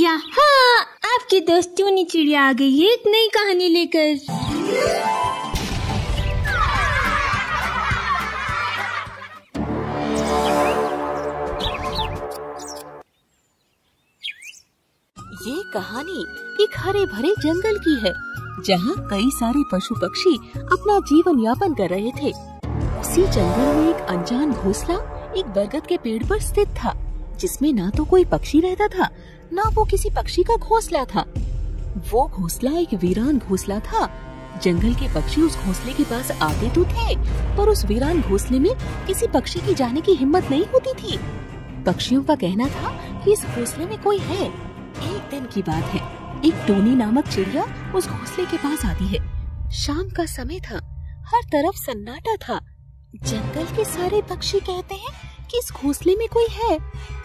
चिड़िया। हाँ, आपकी दोस्त टूनी चिड़िया आ गई है एक नई कहानी लेकर। ये कहानी एक हरे भरे जंगल की है, जहाँ कई सारे पशु पक्षी अपना जीवन यापन कर रहे थे। उसी जंगल में एक अनजान घोंसला एक बरगद के पेड़ पर स्थित था, जिसमें ना तो कोई पक्षी रहता था, ना वो किसी पक्षी का घोंसला था। वो घोंसला एक वीरान घोंसला था। जंगल के पक्षी उस घोंसले के पास आते तो थे, पर उस वीरान घोंसले में किसी पक्षी की जाने की हिम्मत नहीं होती थी। पक्षियों का कहना था कि इस घोंसले में कोई है। एक दिन की बात है, एक टोनी नामक चिड़िया उस घोंसले के पास आती है। शाम का समय था, हर तरफ सन्नाटा था। जंगल के सारे पक्षी कहते हैं कि इस घोंसले में कोई है,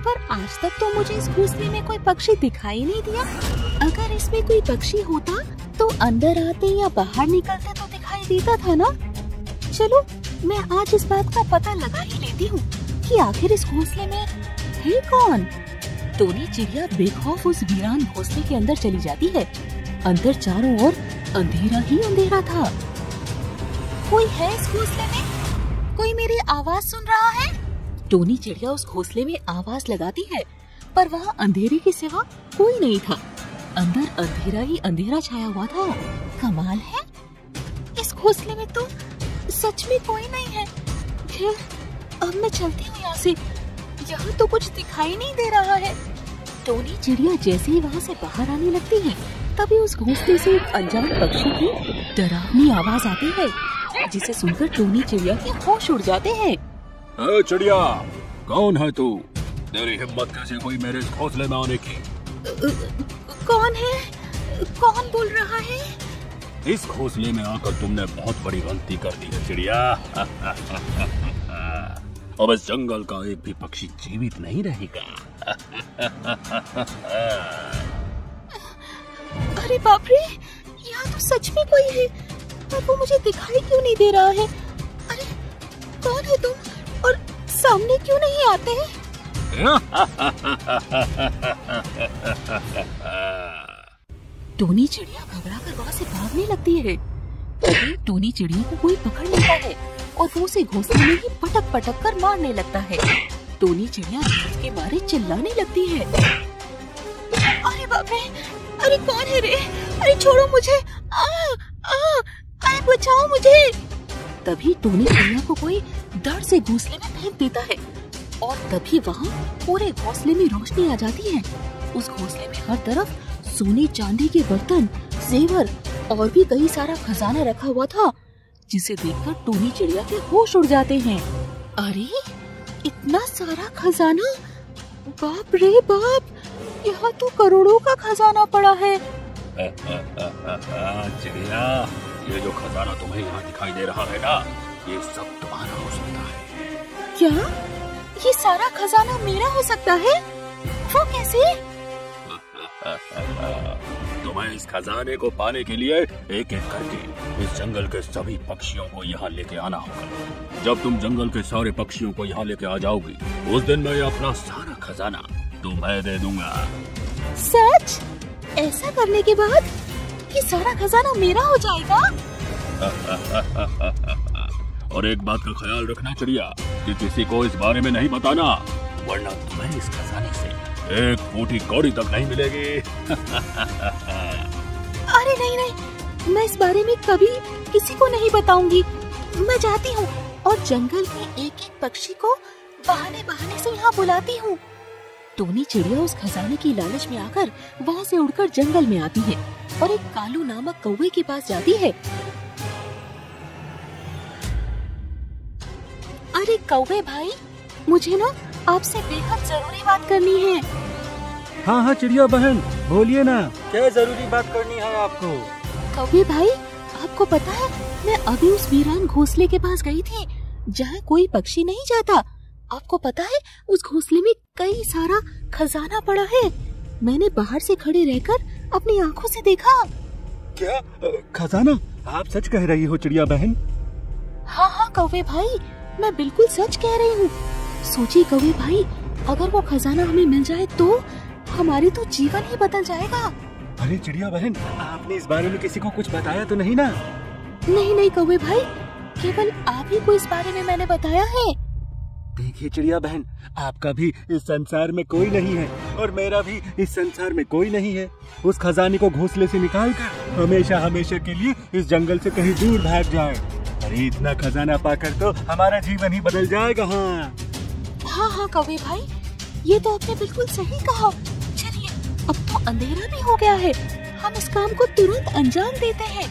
पर आज तक तो मुझे इस घोंसले में कोई पक्षी दिखाई नहीं दिया। अगर इसमें कोई पक्षी होता तो अंदर आते या बाहर निकलते तो दिखाई देता था ना। चलो, मैं आज इस बात का पता लगा ही लेती हूँ कि आखिर इस घोंसले में है कौन। टोनी चिड़िया बेखौफ उस वीरान घोंसले के अंदर चली जाती है। अंदर चारों ओर अंधेरा ही अंधेरा था। कोई है इस घोंसले में? कोई मेरी आवाज सुन रहा है? टोनी चिड़िया उस घोंसले में आवाज लगाती है, पर वहाँ अंधेरे के सिवा कोई नहीं था। अंदर अंधेरा ही अंधेरा छाया हुआ था। कमाल है, इस घोंसले में तो सच में कोई नहीं है। खैर, अब मैं चलती हूँ यहाँ से। यहाँ तो कुछ दिखाई नहीं दे रहा है। टोनी चिड़िया जैसे ही वहाँ से बाहर आने लगती है, तभी उस घोंसले से एक अनजान पक्षी की डरावनी आवाज आती है, जिसे सुनकर टोनी चिड़िया के होश उड़ जाते हैं। चिड़िया, कौन है तू? तेरी हिम्मत कैसे हुई मेरे इस घोंसले में आने की? कौन है? कौन बोल रहा है? इस घोंसले में आकर तुमने बहुत बड़ी गलती कर दी है चिड़िया। अब इस जंगल का एक भी पक्षी जीवित नहीं रहेगा। अरे बाप रे, यहाँ तो सच में कोई है, पर वो मुझे दिखाई क्यों नहीं दे रहा है? अरे कौन है तुम और सामने क्यों नहीं आते हैं? टोनी चिड़िया घबराकर वहाँ से भागने लगती है। तभी टोनी चिड़िया को कोई पकड़ लेता है और वो उसे घोंसले में ही पटक पटक कर मारने लगता है। टोनी चिड़िया डर के मारे चिल्लाने लगती है। अरे बाप रे, अरे कौन है रे? अरे छोड़ो मुझे, अरे बचाओ मुझे। तभी टोनी चिड़िया को कोई डर से घोंसले में फेंक देता है और तभी वहाँ पूरे घोंसले में रोशनी आ जाती है। उस घोंसले में हर तरफ सोने चांदी के बर्तन, जेवर और भी कई सारा खजाना रखा हुआ था, जिसे देखकर टोनी चिड़िया के होश उड़ जाते हैं। अरे इतना सारा खजाना! बाप रे बाप, यहाँ तो करोड़ों का खजाना पड़ा है। चिड़िया, ये जो खजाना तुम्हें यहाँ दिखाई दे रहा है ना, ये सब तुम्हारा हो सकता है। क्या? ये सारा खजाना मेरा हो सकता है? वो कैसे? तुम्हें इस खजाने को पाने के लिए एक एक करके इस जंगल के सभी पक्षियों को यहाँ लेके आना होगा। जब तुम जंगल के सारे पक्षियों को यहाँ लेके आ जाओगी, उस दिन मैं अपना सारा खजाना तुम्हें दे दूंगा। सच? ऐसा करने के बाद ये सारा खजाना मेरा हो जाएगा? और एक बात का ख्याल रखना चिड़िया, कि किसी को इस बारे में नहीं बताना, वरना तुम्हें इस खजाने से एक फूटी कौड़ी तक नहीं मिलेगी। अरे नहीं, मैं इस बारे में कभी किसी को नहीं बताऊंगी। मैं जाती हूँ और जंगल के एक एक पक्षी को बहाने बहाने से यहाँ बुलाती हूँ। टोनी चिड़िया उस खजाने की लालच में आकर वहाँ से उड़कर जंगल में आती है और एक कालू नामक कौवे के पास जाती है। अरे कौवे भाई, मुझे ना आपसे बेहद जरूरी बात करनी है। हाँ चिड़िया बहन, बोलिए ना, क्या जरूरी बात करनी है आपको? कौवे भाई, आपको पता है, मैं अभी उस वीरान घोंसले के पास गई थी, जहाँ कोई पक्षी नहीं जाता। आपको पता है, उस घोंसले में कई सारा खजाना पड़ा है। मैंने बाहर से खड़े रहकर अपनी आँखों से देखा। क्या खजाना? आप सच कह रही हो चिड़िया बहन? हाँ कौवे भाई, मैं बिल्कुल सच कह रही हूँ। सोचिए कौवे भाई, अगर वो खजाना हमें मिल जाए तो हमारे तो जीवन ही बदल जाएगा। अरे चिड़िया बहन, आपने इस बारे में किसी को कुछ बताया तो नहीं ना? नहीं कौवे भाई, केवल आप ही को इस बारे में मैंने बताया है। देखिए चिड़िया बहन, आपका भी इस संसार में कोई नहीं है और मेरा भी इस संसार में कोई नहीं है। उस खजाने को घोंसले से निकालकर हमेशा हमेशा के लिए इस जंगल से कहीं दूर भाग जाए। अरे इतना खजाना पाकर तो हमारा जीवन ही बदल जाएगा। हाँ कौवे भाई, ये तो आपने बिल्कुल सही कहा। चलिए, अब तो अंधेरा भी हो गया है, हम इस काम को तुरंत अंजाम देते हैं,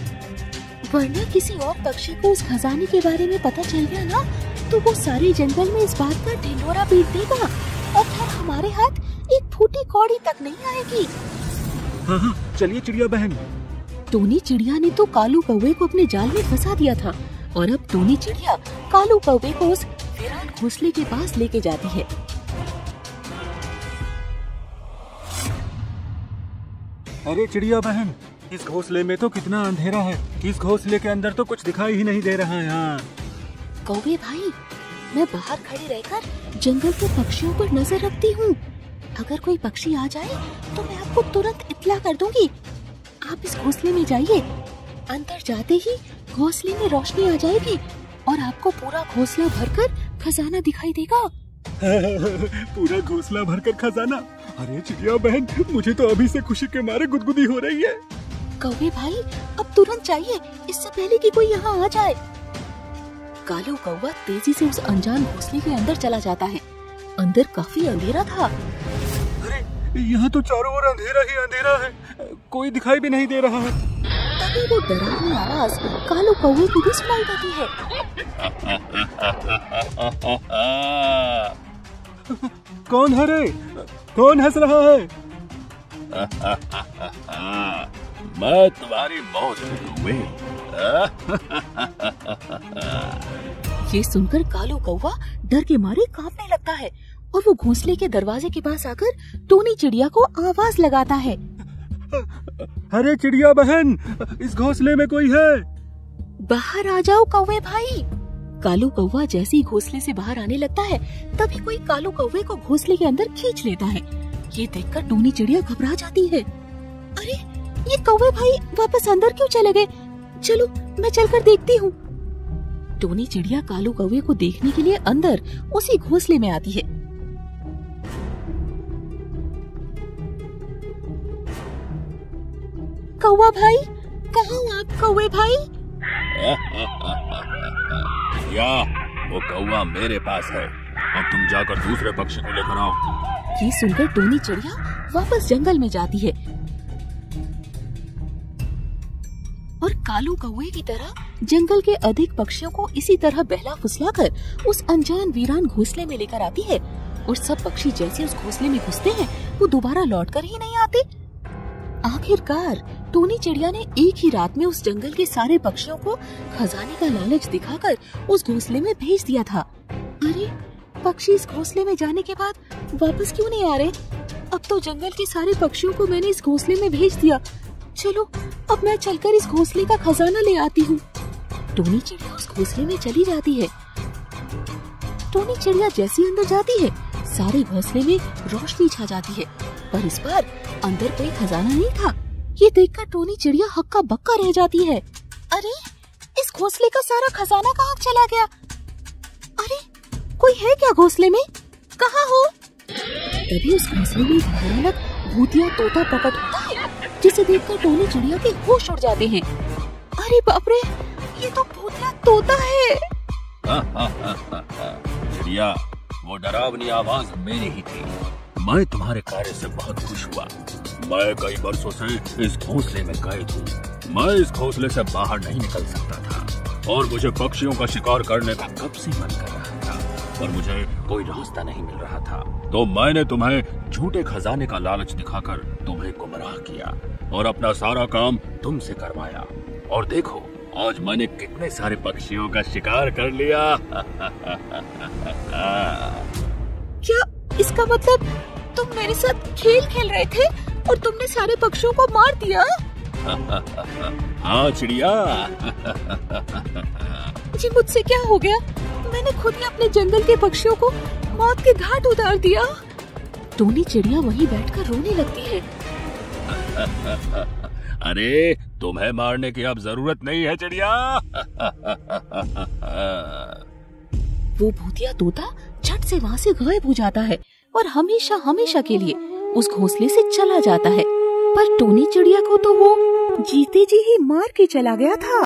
वरना किसी और पक्षी को उस खजाने के बारे में पता चल गया ना, तो वो सारे जंगल में इस बात का ढिंढोरा पीट देगा और फिर हमारे हाथ एक फूटी कौड़ी तक नहीं आएगी। हाँ, चलिए चिड़िया बहन। टोनी चिड़िया ने तो कालू कौवे को अपने जाल में फंसा दिया था और अब टोनी चिड़िया कालू कौवे को उस वीरान घोंसले के पास लेके जाती है। अरे चिड़िया बहन, इस घोंसले में तो कितना अंधेरा है। इस घोंसले के अंदर तो कुछ दिखाई ही नहीं दे रहा है। हाँ कौवे भाई, मैं बाहर खड़ी रहकर जंगल के पक्षियों पर नजर रखती हूँ। अगर कोई पक्षी आ जाए तो मैं आपको तुरंत इत्तला कर दूंगी। आप इस घोंसले में जाइए। अंदर जाते ही घोंसले में रोशनी आ जाएगी और आपको पूरा घोंसला भरकर खजाना दिखाई देगा। पूरा घोंसला भरकर खजाना? अरे चिड़िया बहन, मुझे तो अभी से खुशी के मारे गुदगुदी हो रही है। कौवे भाई, अब तुरंत चाहिए, इससे पहले कि कोई यहाँ आ जाए। कालू कौवा तेजी से उस अनजान घोंसले के अंदर चला जाता है। अंदर काफी अंधेरा था। अरे यहाँ तो चारों ओर अंधेरा ही अंधेरा है, कोई दिखाई भी नहीं दे रहा है। तभी वो डरावनी आवाज कालू कौवे को भी सुनाई देती है। कौन है रे? कौन हंस रहा है? मैं तुम्हारी मौत हुए। ये सुनकर कालू कौवा डर के मारे कांपने लगता है और वो घोंसले के दरवाजे के पास आकर टोनी चिड़िया को आवाज लगाता है। अरे चिड़िया बहन, इस घोंसले में कोई है? बाहर आ जाओ कौवे भाई। कालू कौवा जैसे ही घोंसले से बाहर आने लगता है, तभी कोई कालू कौवे को घोंसले के अंदर खींच लेता है। ये देखकर टोनी चिड़िया घबरा जाती है। अरे ये कौवे भाई वापस अंदर क्यों चले गए? चलो मैं चलकर देखती हूँ। टोनी चिड़िया कालू कौवे को देखने के लिए अंदर उसी घोंसले में आती है। कौवा भाई, कहाँ हो आप कौवे भाई? या वो कौवा मेरे पास है, अब तुम जाकर दूसरे पक्षी को लेकर आओ। ये सुनकर टोनी चिड़िया वापस जंगल में जाती है और कालू कौवे की तरह जंगल के अधिक पक्षियों को इसी तरह बहला फुसलाकर उस अनजान वीरान घोंसले में लेकर आती है। और सब पक्षी जैसे उस घोंसले में घुसते हैं, वो दोबारा लौटकर ही नहीं आते। आखिरकार टोनी चिड़िया ने एक ही रात में उस जंगल के सारे पक्षियों को खजाने का लालच दिखाकर उस घोंसले में भेज दिया था। अरे पक्षी इस घोंसले में जाने के बाद वापस क्यों नहीं आ रहे? अब तो जंगल के सारे पक्षियों को मैंने इस घोंसले में भेज दिया। चलो अब मैं चलकर इस घोंसले का खजाना ले आती हूँ। टोनी चिड़िया उस घोंसले में चली जाती है। टोनी चिड़िया जैसे अंदर जाती है, सारे घोंसले में रोशनी छा जाती है, पर इस बार अंदर कोई खजाना नहीं था। ये देखकर टोनी चिड़िया हक्का बक्का रह जाती है। अरे इस घोंसले का सारा खजाना कहाँ चला गया? अरे कोई है क्या घोंसले में? कहाँ हो? तभी उस घोंसले में एक भयानक भूतिया तोता प्रकट होता है, जिसे देखकर टोनी चिड़िया के होश उड़ जाते हैं। अरे बाप रे, ये तो भूतिया तोता है। चिड़िया, वो डरावनी आवाज मेरी ही थी। मैं तुम्हारे कार्य से बहुत खुश हुआ। मैं कई बरसों से इस घोंसले में कैद हूँ। मैं इस घोंसले से बाहर नहीं निकल सकता था और मुझे पक्षियों का शिकार करने का कब से मन कर रहा था, पर मुझे कोई रास्ता नहीं मिल रहा था। तो मैंने तुम्हें झूठे खजाने का लालच दिखाकर तुम्हें गुमराह किया और अपना सारा काम तुमसे करवाया। और देखो, आज मैंने कितने सारे पक्षियों का शिकार कर लिया। क्या इसका मतलब तुम मेरे साथ खेल खेल रहे थे और तुमने सारे पक्षियों को मार दिया? हाँ चिड़िया। जी मुझसे क्या हो गया? मैंने खुद ही अपने जंगल के पक्षियों को मौत के घाट उतार दिया। टोनी चिड़िया वहीं बैठकर रोने लगती है। अरे तुम्हें मारने की अब जरूरत नहीं है चिड़िया। वो भूतिया तोता झट से वहाँ से गायब हो जाता है और हमेशा हमेशा के लिए उस घोंसले से चला जाता है। पर टोनी चिड़िया को तो वो जीते जी ही मार के चला गया था।